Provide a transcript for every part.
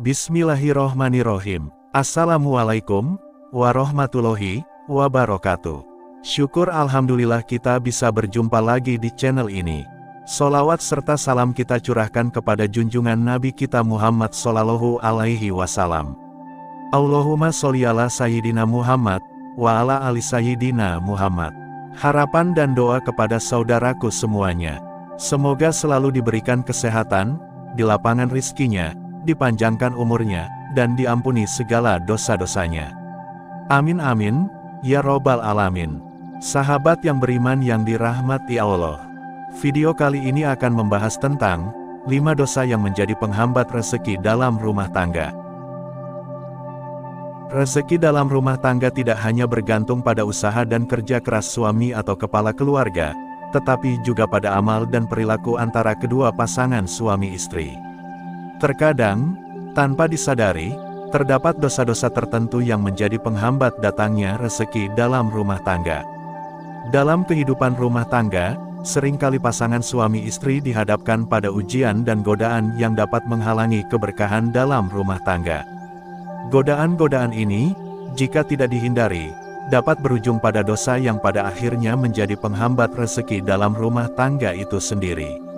Bismillahirrohmanirrohim. Assalamualaikum warahmatullahi wabarakatuh. Syukur alhamdulillah kita bisa berjumpa lagi di channel ini. Sholawat serta salam kita curahkan kepada junjungan Nabi kita Muhammad Sallallahu Alaihi Wasallam. Allahumma sholli ala Sayyidina Muhammad, wa ala ali Sayyidina Muhammad. Harapan dan doa kepada saudaraku semuanya. Semoga selalu diberikan kesehatan, dilapangkan rizkinya, dipanjangkan umurnya, dan diampuni segala dosa-dosanya. Amin amin, ya robbal alamin. Sahabat yang beriman yang dirahmati Allah. Video kali ini akan membahas tentang 5 dosa yang menjadi penghambat rezeki dalam rumah tangga. Rezeki dalam rumah tangga tidak hanya bergantung pada usaha dan kerja keras suami atau kepala keluarga, tetapi juga pada amal dan perilaku antara kedua pasangan suami istri. Terkadang, tanpa disadari, terdapat dosa-dosa tertentu yang menjadi penghambat datangnya rezeki dalam rumah tangga. Dalam kehidupan rumah tangga, seringkali pasangan suami istri dihadapkan pada ujian dan godaan yang dapat menghalangi keberkahan dalam rumah tangga. Godaan-godaan ini, jika tidak dihindari, dapat berujung pada dosa yang pada akhirnya menjadi penghambat rezeki dalam rumah tangga itu sendiri.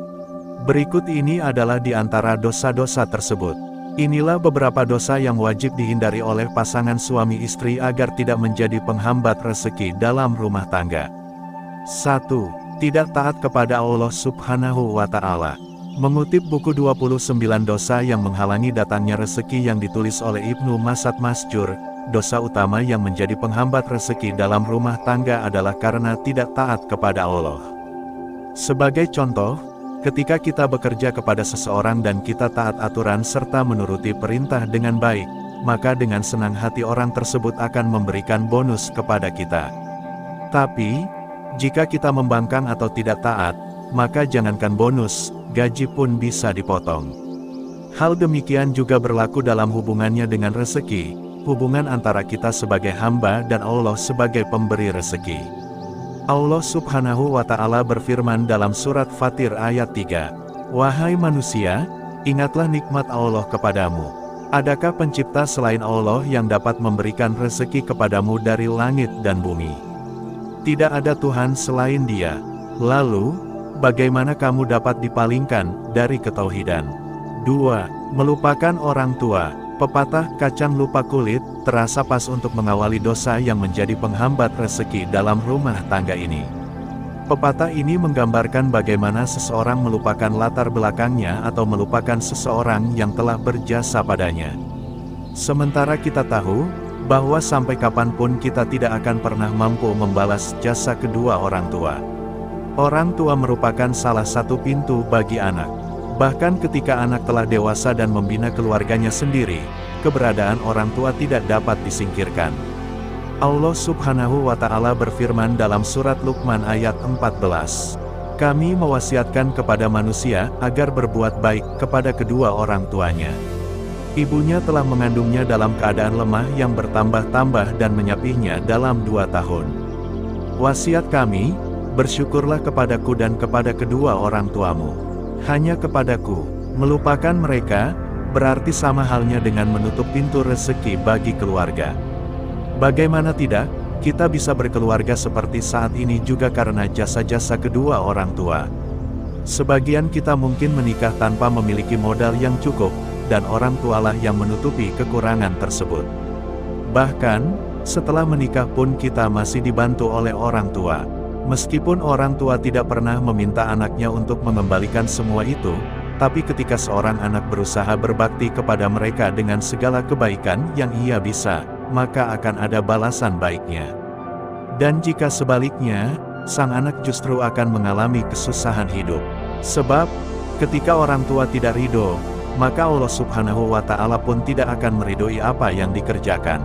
Berikut ini adalah di antara dosa-dosa tersebut. Inilah beberapa dosa yang wajib dihindari oleh pasangan suami istri agar tidak menjadi penghambat rezeki dalam rumah tangga. 1. Tidak taat kepada Allah Subhanahu wa Ta'ala. Mengutip buku 29 dosa yang menghalangi datangnya rezeki yang ditulis oleh Ibnu Mas'ud Masjur, dosa utama yang menjadi penghambat rezeki dalam rumah tangga adalah karena tidak taat kepada Allah. Sebagai contoh, ketika kita bekerja kepada seseorang dan kita taat aturan serta menuruti perintah dengan baik, maka dengan senang hati orang tersebut akan memberikan bonus kepada kita. Tapi, jika kita membangkang atau tidak taat, maka jangankan bonus, gaji pun bisa dipotong. Hal demikian juga berlaku dalam hubungannya dengan rezeki, hubungan antara kita sebagai hamba dan Allah sebagai pemberi rezeki. Allah Subhanahu wa Ta'ala berfirman dalam surat Fatir ayat 3, "Wahai manusia, ingatlah nikmat Allah kepadamu. Adakah pencipta selain Allah yang dapat memberikan rezeki kepadamu dari langit dan bumi? Tidak ada Tuhan selain Dia. Lalu, bagaimana kamu dapat dipalingkan dari ketauhidan?" 2. Melupakan orang tua. Pepatah kacang lupa kulit terasa pas untuk mengawali dosa yang menjadi penghambat rezeki dalam rumah tangga ini. Pepatah ini menggambarkan bagaimana seseorang melupakan latar belakangnya atau melupakan seseorang yang telah berjasa padanya. Sementara kita tahu bahwa sampai kapanpun kita tidak akan pernah mampu membalas jasa kedua orang tua. Orang tua merupakan salah satu pintu bagi anak. Bahkan ketika anak telah dewasa dan membina keluarganya sendiri, keberadaan orang tua tidak dapat disingkirkan. Allah Subhanahu wa Ta'ala berfirman dalam surat Luqman ayat 14, "Kami mewasiatkan kepada manusia agar berbuat baik kepada kedua orang tuanya. Ibunya telah mengandungnya dalam keadaan lemah yang bertambah-tambah dan menyapihnya dalam 2 tahun. Wasiat kami, bersyukurlah kepadaku dan kepada kedua orang tuamu. Hanya kepadaku, melupakan mereka, berarti sama halnya dengan menutup pintu rezeki bagi keluarga." Bagaimana tidak, kita bisa berkeluarga seperti saat ini juga karena jasa-jasa kedua orang tua. Sebagian kita mungkin menikah tanpa memiliki modal yang cukup, dan orang tualah yang menutupi kekurangan tersebut. Bahkan, setelah menikah pun kita masih dibantu oleh orang tua. Meskipun orang tua tidak pernah meminta anaknya untuk mengembalikan semua itu, tapi ketika seorang anak berusaha berbakti kepada mereka dengan segala kebaikan yang ia bisa, maka akan ada balasan baiknya. Dan jika sebaliknya, sang anak justru akan mengalami kesusahan hidup. Sebab, ketika orang tua tidak ridho, maka Allah Subhanahu wa Ta'ala pun tidak akan meridhoi apa yang dikerjakan.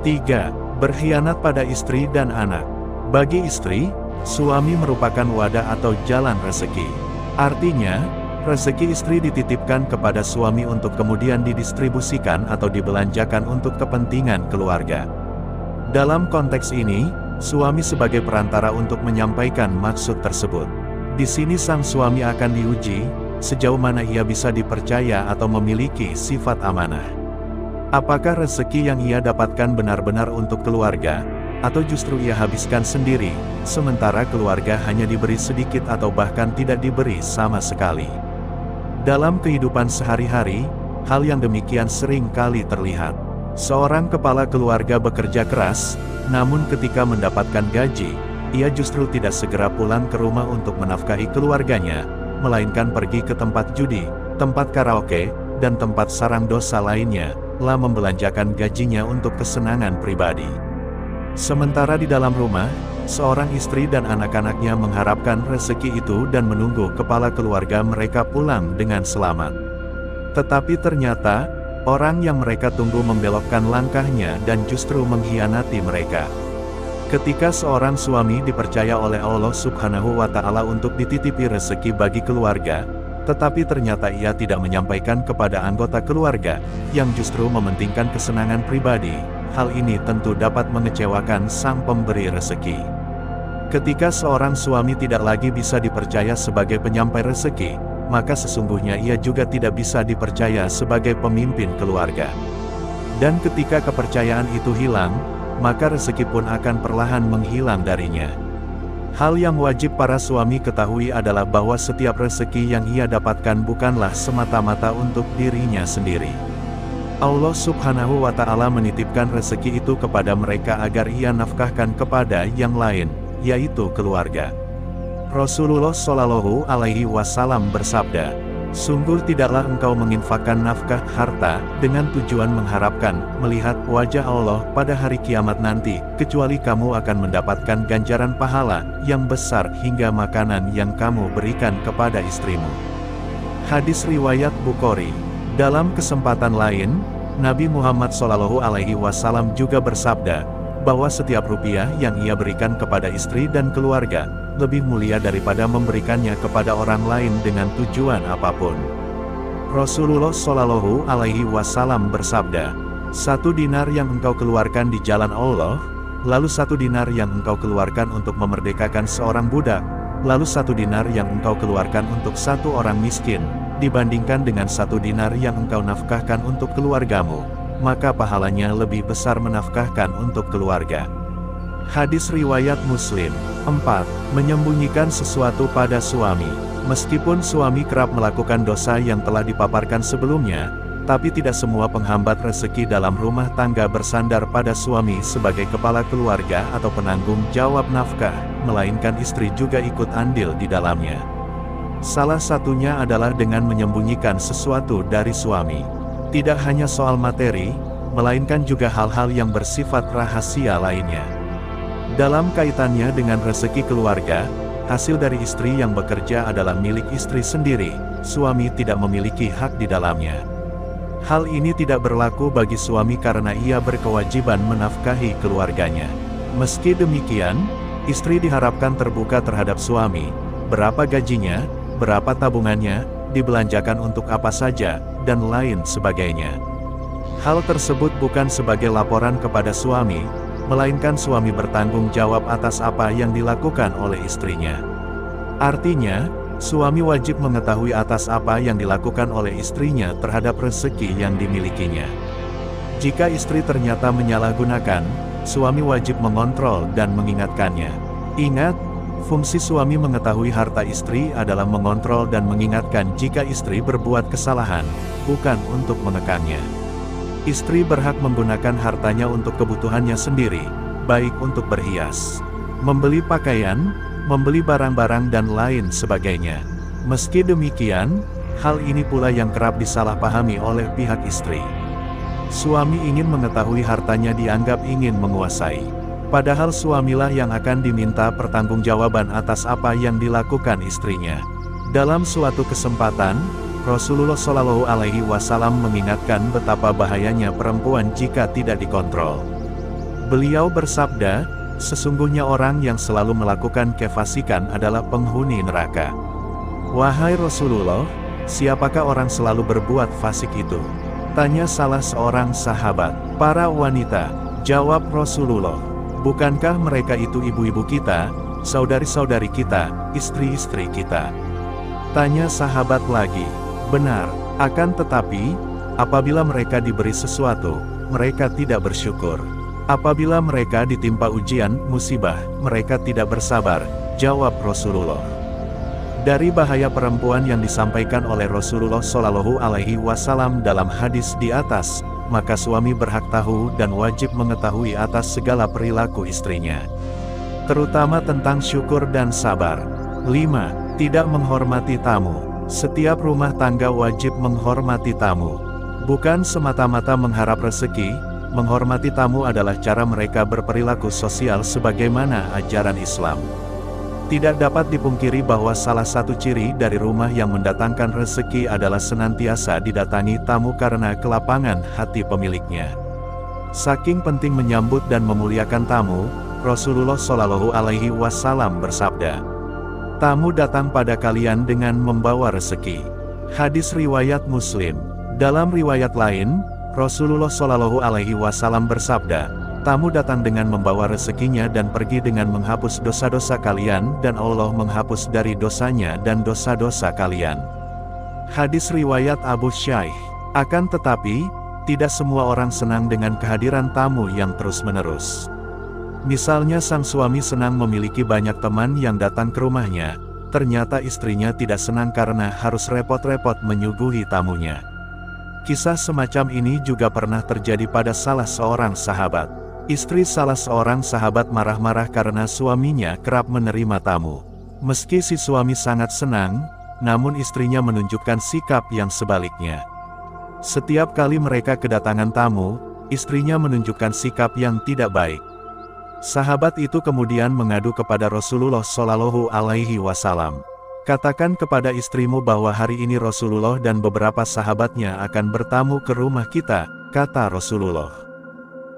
3. Berkhianat pada istri dan anak. Bagi istri, suami merupakan wadah atau jalan rezeki. Artinya, rezeki istri dititipkan kepada suami untuk kemudian didistribusikan atau dibelanjakan untuk kepentingan keluarga. Dalam konteks ini, suami sebagai perantara untuk menyampaikan maksud tersebut. Di sini sang suami akan diuji, sejauh mana ia bisa dipercaya atau memiliki sifat amanah. Apakah rezeki yang ia dapatkan benar-benar untuk keluarga, atau justru ia habiskan sendiri, sementara keluarga hanya diberi sedikit atau bahkan tidak diberi sama sekali. Dalam kehidupan sehari-hari, hal yang demikian sering kali terlihat. Seorang kepala keluarga bekerja keras, namun ketika mendapatkan gaji, ia justru tidak segera pulang ke rumah untuk menafkahi keluarganya, melainkan pergi ke tempat judi, tempat karaoke, dan tempat sarang dosa lainnya, lah membelanjakan gajinya untuk kesenangan pribadi. Sementara di dalam rumah, seorang istri dan anak-anaknya mengharapkan rezeki itu dan menunggu kepala keluarga mereka pulang dengan selamat. Tetapi ternyata, orang yang mereka tunggu membelokkan langkahnya dan justru mengkhianati mereka. Ketika seorang suami dipercaya oleh Allah Subhanahu wa Ta'ala untuk dititipi rezeki bagi keluarga, tetapi ternyata ia tidak menyampaikan kepada anggota keluarga, yang justru mementingkan kesenangan pribadi, hal ini tentu dapat mengecewakan sang pemberi rezeki. Ketika seorang suami tidak lagi bisa dipercaya sebagai penyampai rezeki, maka sesungguhnya ia juga tidak bisa dipercaya sebagai pemimpin keluarga. Dan ketika kepercayaan itu hilang, maka rezeki pun akan perlahan menghilang darinya. Hal yang wajib para suami ketahui adalah bahwa setiap rezeki yang ia dapatkan bukanlah semata-mata untuk dirinya sendiri. Allah Subhanahu wa Ta'ala menitipkan rezeki itu kepada mereka agar ia nafkahkan kepada yang lain, yaitu keluarga. Rasulullah Shallallahu Alaihi Wasallam bersabda, "Sungguh tidaklah engkau menginfakkan nafkah harta dengan tujuan mengharapkan melihat wajah Allah pada hari kiamat nanti, kecuali kamu akan mendapatkan ganjaran pahala yang besar hingga makanan yang kamu berikan kepada istrimu." Hadis riwayat Bukhari. Dalam kesempatan lain, Nabi Muhammad Shallallahu Alaihi Wasallam juga bersabda, bahwa setiap rupiah yang ia berikan kepada istri dan keluarga, lebih mulia daripada memberikannya kepada orang lain dengan tujuan apapun. Rasulullah Shallallahu Alaihi Wasallam bersabda, 1 dinar yang engkau keluarkan di jalan Allah, lalu 1 dinar yang engkau keluarkan untuk memerdekakan seorang budak, lalu 1 dinar yang engkau keluarkan untuk 1 orang miskin, dibandingkan dengan 1 dinar yang engkau nafkahkan untuk keluargamu, maka pahalanya lebih besar menafkahkan untuk keluarga. Hadis riwayat Muslim. 4. Menyembunyikan sesuatu pada suami. Meskipun suami kerap melakukan dosa yang telah dipaparkan sebelumnya, tapi tidak semua penghambat rezeki dalam rumah tangga bersandar pada suami sebagai kepala keluarga atau penanggung jawab nafkah, melainkan istri juga ikut andil di dalamnya. Salah satunya adalah dengan menyembunyikan sesuatu dari suami. Tidak hanya soal materi, melainkan juga hal-hal yang bersifat rahasia lainnya. Dalam kaitannya dengan rezeki keluarga, hasil dari istri yang bekerja adalah milik istri sendiri, suami tidak memiliki hak di dalamnya. Hal ini tidak berlaku bagi suami karena ia berkewajiban menafkahi keluarganya. Meski demikian, istri diharapkan terbuka terhadap suami, berapa gajinya, berapa tabungannya, dibelanjakan untuk apa saja, dan lain sebagainya. Hal tersebut bukan sebagai laporan kepada suami, melainkan suami bertanggung jawab atas apa yang dilakukan oleh istrinya. Artinya, suami wajib mengetahui atas apa yang dilakukan oleh istrinya terhadap rezeki yang dimilikinya. Jika istri ternyata menyalahgunakan, suami wajib mengontrol dan mengingatkannya. Ingat, fungsi suami mengetahui harta istri adalah mengontrol dan mengingatkan jika istri berbuat kesalahan, bukan untuk menekannya. Istri berhak menggunakan hartanya untuk kebutuhannya sendiri, baik untuk berhias, membeli pakaian, membeli barang-barang dan lain sebagainya. Meski demikian, hal ini pula yang kerap disalahpahami oleh pihak istri. Suami ingin mengetahui hartanya dianggap ingin menguasai. Padahal suamilah yang akan diminta pertanggungjawaban atas apa yang dilakukan istrinya. Dalam suatu kesempatan, Rasulullah Shallallahu Alaihi Wasallam mengingatkan betapa bahayanya perempuan jika tidak dikontrol. Beliau bersabda, sesungguhnya orang yang selalu melakukan kefasikan adalah penghuni neraka. Wahai Rasulullah, siapakah orang selalu berbuat fasik itu? Tanya salah seorang sahabat. Para wanita, jawab Rasulullah. Bukankah mereka itu ibu-ibu kita, saudari-saudari kita, istri-istri kita? Tanya sahabat lagi. Benar, akan tetapi, apabila mereka diberi sesuatu, mereka tidak bersyukur. Apabila mereka ditimpa ujian, musibah, mereka tidak bersabar, jawab Rasulullah. Dari bahaya perempuan yang disampaikan oleh Rasulullah Shallallahu Alaihi Wasallam dalam hadis di atas, maka suami berhak tahu dan wajib mengetahui atas segala perilaku istrinya, terutama tentang syukur dan sabar. 5. Tidak menghormati tamu. Setiap rumah tangga wajib menghormati tamu. Bukan semata-mata mengharap rezeki, menghormati tamu adalah cara mereka berperilaku sosial sebagaimana ajaran Islam. Tidak dapat dipungkiri bahwa salah satu ciri dari rumah yang mendatangkan rezeki adalah senantiasa didatangi tamu karena kelapangan hati pemiliknya. Saking penting menyambut dan memuliakan tamu, Rasulullah Shallallahu Alaihi Wasallam bersabda, "Tamu datang pada kalian dengan membawa rezeki." Hadis riwayat Muslim. Dalam riwayat lain, Rasulullah Shallallahu Alaihi Wasallam bersabda, "Tamu datang dengan membawa rezekinya dan pergi dengan menghapus dosa-dosa kalian dan Allah menghapus dari dosanya dan dosa-dosa kalian." Hadis riwayat Abu Syaikh. Akan tetapi, tidak semua orang senang dengan kehadiran tamu yang terus-menerus. Misalnya sang suami senang memiliki banyak teman yang datang ke rumahnya, ternyata istrinya tidak senang karena harus repot-repot menyuguhi tamunya. Kisah semacam ini juga pernah terjadi pada salah seorang sahabat. Istri salah seorang sahabat marah-marah karena suaminya kerap menerima tamu. Meski si suami sangat senang, namun istrinya menunjukkan sikap yang sebaliknya. Setiap kali mereka kedatangan tamu, istrinya menunjukkan sikap yang tidak baik. Sahabat itu kemudian mengadu kepada Rasulullah Shallallahu Alaihi Wasallam. "Katakan kepada istrimu bahwa hari ini Rasulullah dan beberapa sahabatnya akan bertamu ke rumah kita," kata Rasulullah.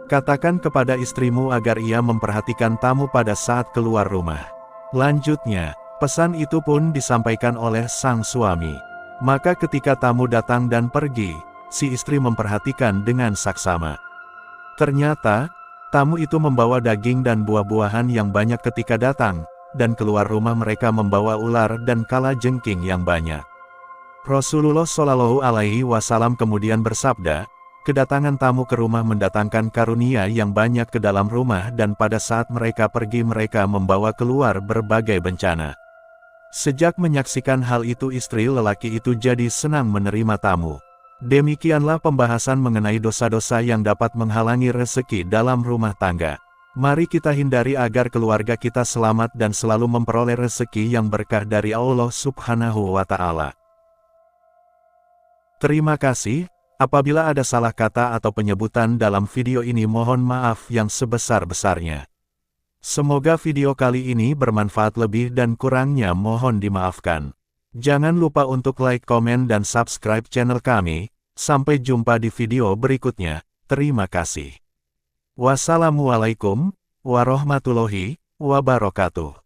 "Katakan kepada istrimu agar ia memperhatikan tamu pada saat keluar rumah." Lanjutnya, pesan itu pun disampaikan oleh sang suami. Maka ketika tamu datang dan pergi, si istri memperhatikan dengan saksama. Ternyata, tamu itu membawa daging dan buah-buahan yang banyak ketika datang, dan keluar rumah mereka membawa ular dan kalajengking yang banyak. Rasulullah Shallallahu Alaihi Wasallam kemudian bersabda, "Kedatangan tamu ke rumah mendatangkan karunia yang banyak ke dalam rumah dan pada saat mereka pergi mereka membawa keluar berbagai bencana." Sejak menyaksikan hal itu istri lelaki itu jadi senang menerima tamu. Demikianlah pembahasan mengenai dosa-dosa yang dapat menghalangi rezeki dalam rumah tangga. Mari kita hindari agar keluarga kita selamat dan selalu memperoleh rezeki yang berkah dari Allah Subhanahu wa Ta'ala. Terima kasih. Apabila ada salah kata atau penyebutan dalam video ini mohon maaf yang sebesar-besarnya. Semoga video kali ini bermanfaat, lebih dan kurangnya mohon dimaafkan. Jangan lupa untuk like, komen, dan subscribe channel kami. Sampai jumpa di video berikutnya. Terima kasih. Wassalamualaikum warahmatullahi wabarakatuh.